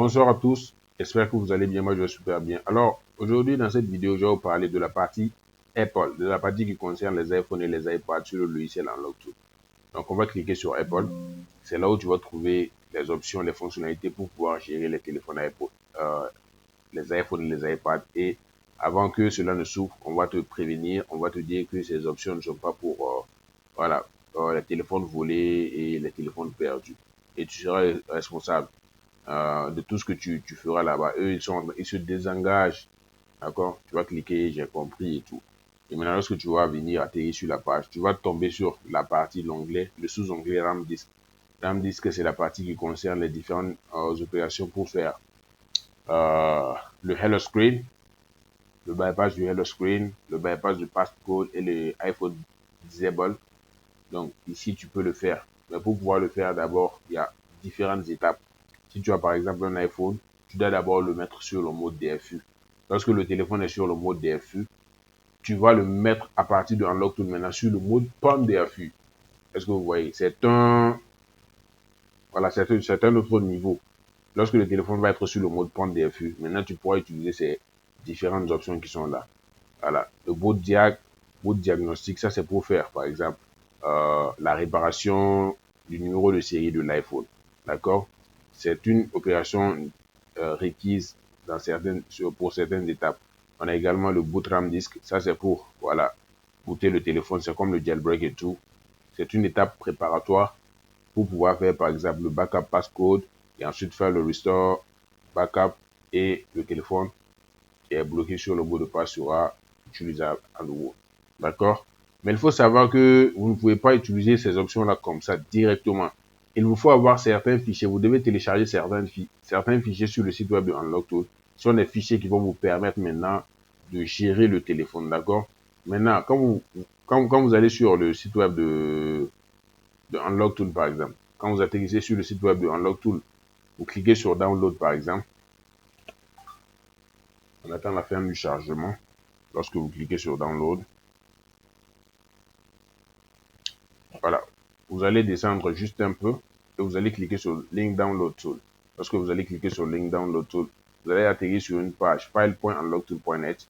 Bonsoir à tous, j'espère que vous allez bien, moi je vais super bien. Alors, aujourd'hui dans cette vidéo, je vais vous parler de la partie Apple, de la partie qui concerne les iPhones et les iPads sur le logiciel Unlock Tool. Donc on va cliquer sur Apple, c'est là où tu vas trouver les options, les fonctionnalités pour pouvoir gérer les téléphones Apple, les iPhones et les iPads. Et avant que cela ne s'ouvre, on va te prévenir, on va te dire que ces options ne sont pas pour les téléphones volés et les téléphones perdus. Et tu seras responsable de tout ce que tu feras là-bas. Eux, ils se désengagent. D'accord? Tu vas cliquer, j'ai compris et tout. Et maintenant, lorsque tu vas venir atterrir sur la page, tu vas tomber sur la partie, l'onglet, le sous-onglet RAM Disk. RAM Disk, c'est la partie qui concerne les différentes opérations pour faire le Hello Screen, le bypass du Hello Screen, le bypass du passcode et le iPhone Disable. Donc, ici, tu peux le faire. Mais pour pouvoir le faire, d'abord, il y a différentes étapes. Si tu as par exemple un iPhone, tu dois d'abord le mettre sur le mode DFU. Lorsque le téléphone est sur le mode DFU, tu vas le mettre à partir de Unlock Tool maintenant sur le mode PAM DFU. Est-ce que vous voyez? C'est un autre niveau. Lorsque le téléphone va être sur le mode PAM DFU, maintenant tu pourras utiliser ces différentes options qui sont là. Voilà. Le boot diagnostic, ça c'est pour faire par exemple la réparation du numéro de série de l'iPhone. D'accord? C'est une opération requise pour certaines étapes. On a également le boot RAM disk. Ça, c'est pour, voilà, booter le téléphone. C'est comme le jailbreak et tout. C'est une étape préparatoire pour pouvoir faire, par exemple, le backup passcode et ensuite faire le restore backup et le téléphone qui est bloqué sur le mot de passe sera utilisable à nouveau. D'accord? Mais il faut savoir que vous ne pouvez pas utiliser ces options-là comme ça directement. Il vous faut avoir certains fichiers. Vous devez télécharger certains fichiers sur le site web de Unlock Tool. Ce sont des fichiers qui vont vous permettre maintenant de gérer le téléphone. D'accord? Maintenant, quand vous allez sur le site web de Unlock Tool, par exemple, quand vous atterrissez sur le site web de Unlock Tool, vous cliquez sur Download, par exemple. On attend la fin du chargement. Lorsque vous cliquez sur Download, voilà, vous allez descendre juste un peu et vous allez cliquer sur Link Download Tool. Lorsque vous allez cliquer sur Link Download Tool, vous allez atterrir sur une page file.unlocktool.net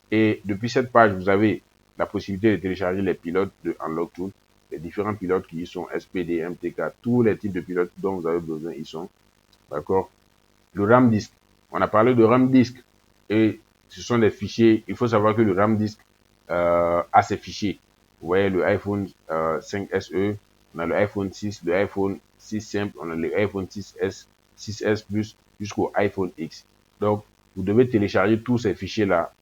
et depuis cette page, vous avez la possibilité de télécharger les pilotes de Unlock Tool, les différents pilotes qui y sont, SPD, MTK, tous les types de pilotes dont vous avez besoin y sont. D'accord? Le RAM disk, on a parlé de RAM disk et ce sont des fichiers. Il faut savoir que le RAM disk a ses fichiers. Vous voyez le iPhone 5 SE, on a le iPhone 6, le iPhone 6 simple, on a le iPhone 6S, 6S Plus jusqu'au iPhone X. Donc, vous devez télécharger tous ces fichiers-là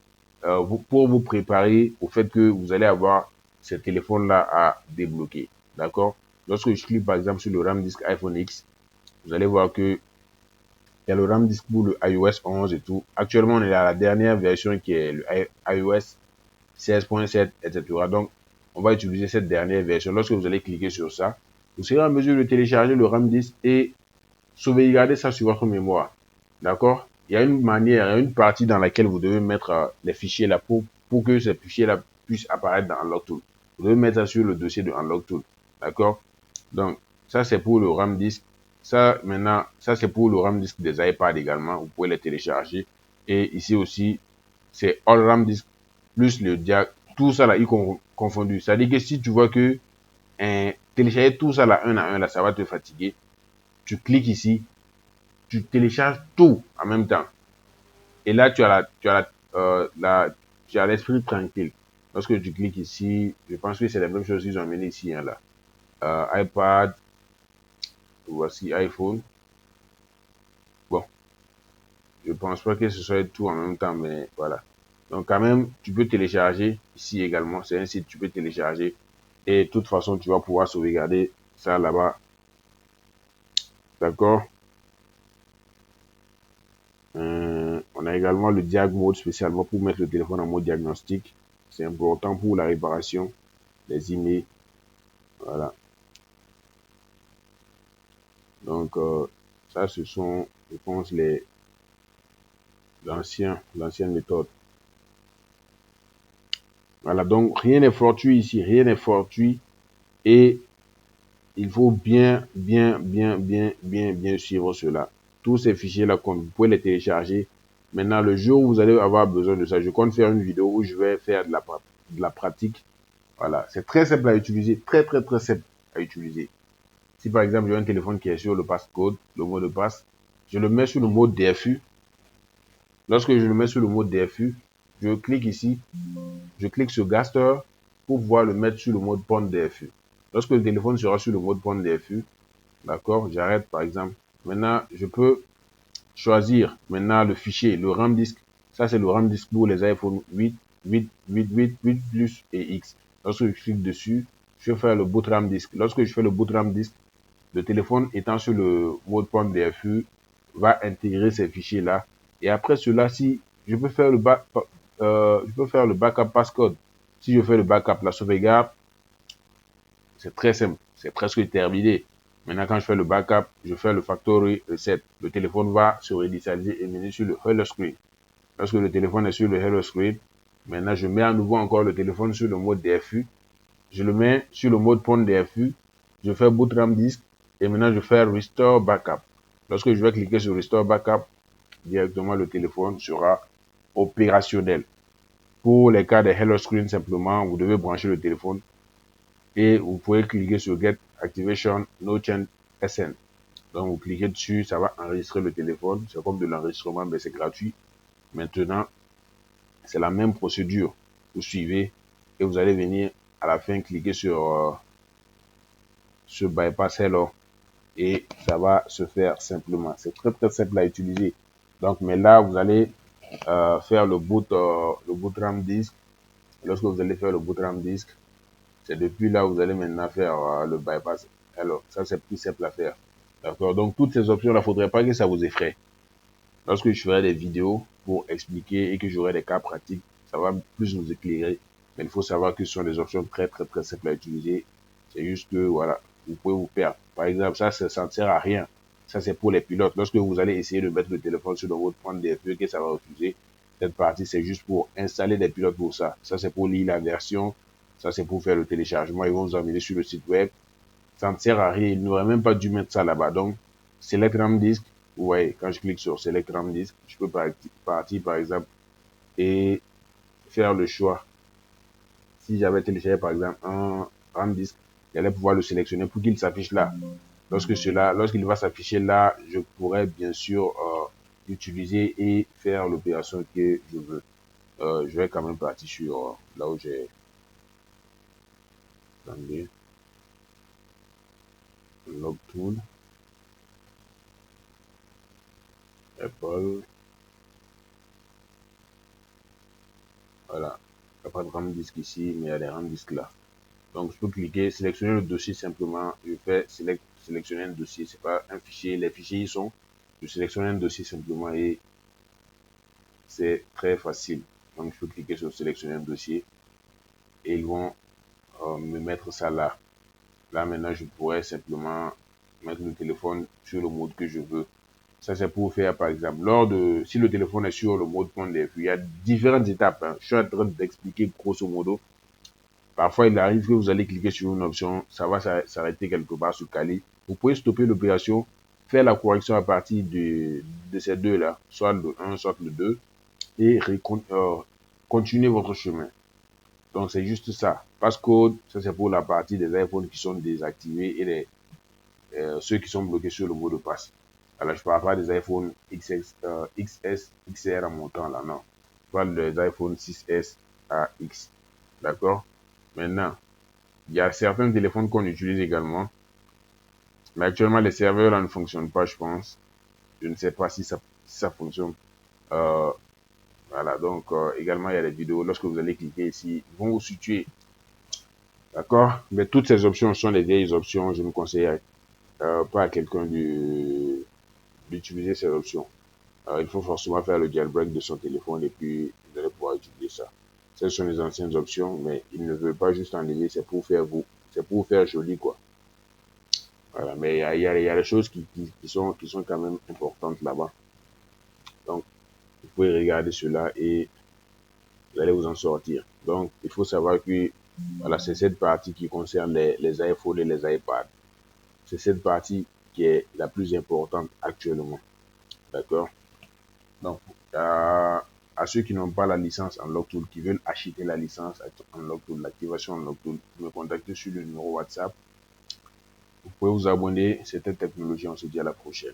pour vous préparer au fait que vous allez avoir ces téléphones-là à débloquer. D'accord? Lorsque je clique par exemple sur le RAM disk iPhone X, vous allez voir que il y a le RAM disk pour le iOS 11 et tout. Actuellement, on est à la dernière version qui est le iOS 16.7, etc. Donc, on va utiliser cette dernière version. Lorsque vous allez cliquer sur ça, vous serez en mesure de télécharger le RAM disk et sauvegarder ça sur votre mémoire. D'accord? Il y a une manière, il y a une partie dans laquelle vous devez mettre les fichiers là pour que ces fichiers là puissent apparaître dans Unlock Tool. Vous devez mettre ça sur le dossier de Unlock Tool. D'accord? Donc, ça c'est pour le RAM disk. Ça, maintenant, ça c'est pour le RAM disk des iPads également. Vous pouvez les télécharger. Et ici aussi, c'est All RAM disk plus le diag. Tout ça là, il confondu. Ça dit que si tu vois que télécharger tout ça là, un à un, là, ça va te fatiguer. Tu cliques ici, tu télécharges tout en même temps. Et là, tu as l'esprit tranquille. Lorsque tu cliques ici, je pense que c'est la même chose qu'ils ont amené ici, hein, là. iPad, voici iPhone. Bon, je pense pas que ce soit tout en même temps, mais voilà. Donc quand même, tu peux télécharger ici également. C'est un site, tu peux télécharger. Et de toute façon, tu vas pouvoir sauvegarder ça là-bas. D'accord? On a également le Diag Mode spécialement pour mettre le téléphone en mode diagnostic. C'est important pour la réparation des emails. Voilà. Donc, ça, ce sont, je pense, l'ancienne méthode. Voilà, donc rien n'est fortuit ici, rien n'est fortuit et il faut bien suivre cela. tous ces fichiers-là, vous pouvez les télécharger. Maintenant, le jour où vous allez avoir besoin de ça, je compte faire une vidéo où je vais faire de la pratique. Voilà, c'est très simple à utiliser, très simple à utiliser. Si par exemple, j'ai un téléphone qui est sur le passcode, le mot de passe, je le mets sur le mode DFU. Lorsque je le mets sur le mode DFU, je clique ici, je clique sur Gaster pour pouvoir le mettre sur le mode PON DFU. Lorsque le téléphone sera sur le mode PON DFU, d'accord, j'arrête par exemple. Maintenant, je peux choisir maintenant le fichier, le RAM disk. Ça, c'est le RAM disk pour les iPhone 8, 8, 8, 8, 8 Plus et X. Lorsque je clique dessus, je vais faire le boot RAM disk. Lorsque je fais le boot RAM disk, le téléphone étant sur le mode PON DFU va intégrer ces fichiers-là. Et après cela, si je peux faire le backup passcode. Si je fais le backup, la sauvegarde, c'est très simple. C'est presque terminé. Maintenant, quand je fais le backup, je fais le factory reset. Le téléphone va se réinitialiser et venir sur le hello screen. Lorsque le téléphone est sur le hello screen, maintenant, je mets à nouveau encore le téléphone sur le mode DFU. Je le mets sur le mode PON DFU. Je fais boot RAM disk. Et maintenant, je fais restore backup. Lorsque je vais cliquer sur restore backup, directement le téléphone sera opérationnel. Pour les cas de hello screen, simplement, vous devez brancher le téléphone et vous pouvez cliquer sur Get Activation No Change SN. Donc, vous cliquez dessus, ça va enregistrer le téléphone. C'est comme de l'enregistrement, mais c'est gratuit. Maintenant, c'est la même procédure. Vous suivez et vous allez venir à la fin cliquer sur Bypass Hello et ça va se faire simplement. C'est très simple à utiliser. Donc, mais là, vous allez faire le boot RAM disk. Lorsque vous allez faire le boot RAM disk, c'est depuis là où vous allez maintenant faire le bypass. Alors, ça, c'est plus simple à faire. D'accord? Donc, toutes ces options-là, il ne faudrait pas que ça vous effraie. Lorsque je ferai des vidéos pour expliquer et que j'aurai des cas pratiques, ça va plus nous éclairer. Mais il faut savoir que ce sont des options très simples à utiliser. C'est juste que, voilà, vous pouvez vous perdre. Par exemple, ça ne sert à rien. Ça, c'est pour les pilotes. Lorsque vous allez essayer de mettre le téléphone sur votre point DFE, que ça va refuser, cette partie, c'est juste pour installer des pilotes pour ça. Ça, c'est pour lire la version. Ça, c'est pour faire le téléchargement. Ils vont vous emmener sur le site web. Ça ne sert à rien. Ils n'auraient même pas dû mettre ça là-bas. Donc, Select RAM Disk. Vous voyez, quand je clique sur Select RAM Disk, je peux partir, par exemple, et faire le choix. Si j'avais téléchargé, par exemple, un RAM Disk, j'allais pouvoir le sélectionner pour qu'il s'affiche là. Lorsqu'il va s'afficher là, je pourrais bien sûr l'utiliser et faire l'opération que je veux. Je vais quand même partir sur là où j'ai... Attendez. Log Tool. Apple. Voilà. Il n'y a pas de RAM disk ici, mais il y a des RAM disques là. Donc, je peux cliquer, sélectionner le dossier simplement. Je fais sélectionner un dossier. C'est pas un fichier. Les fichiers, ils sont. Je sélectionne un dossier simplement et c'est très facile. Donc, je peux cliquer sur sélectionner un dossier et ils vont me mettre ça là. Là, maintenant, je pourrais simplement mettre le téléphone sur le mode que je veux. Ça, c'est pour faire, par exemple, si le téléphone est sur le mode point DFU, il y a différentes étapes. Hein. Je suis en train d'expliquer grosso modo. Parfois, il arrive que vous allez cliquer sur une option, ça va s'arrêter quelque part sur Kali. Vous pouvez stopper l'opération, faire la correction à partir de ces deux-là, soit le 1, soit le 2, et continuer votre chemin. Donc, c'est juste ça. Passcode, ça c'est pour la partie des iPhones qui sont désactivés et ceux qui sont bloqués sur le mot de passe. Alors, je ne parle pas des iPhones XS, XR à montant là, non. Je parle des iPhones 6S à X. D'accord? Maintenant, il y a certains téléphones qu'on utilise également. Mais actuellement, les serveurs là ne fonctionnent pas, je pense. Je ne sais pas si ça fonctionne. Voilà, donc également, il y a des vidéos. Lorsque vous allez cliquer ici, ils vont vous situer. D'accord? Mais toutes ces options sont des vieilles options. Je ne conseille pas à quelqu'un d'utiliser ces options. Il faut forcément faire le jailbreak de son téléphone et puis vous allez pouvoir utiliser ça. Ce sont les anciennes options, mais il ne veut pas juste enlever, c'est pour faire joli, quoi. Voilà, mais il y a des choses qui sont quand même importantes là-bas. Donc, vous pouvez regarder cela et vous allez vous en sortir. Donc, il faut savoir que voilà, c'est cette partie qui concerne les iPhones et les iPads. C'est cette partie qui est la plus importante actuellement. D'accord? Donc, à ceux qui n'ont pas la licence Unlock Tool, qui veulent acheter la licence Unlock Tool, l'activation Unlock Tool, me contacter sur le numéro WhatsApp. Vous pouvez vous abonner. C'était Technologie. On se dit à la prochaine.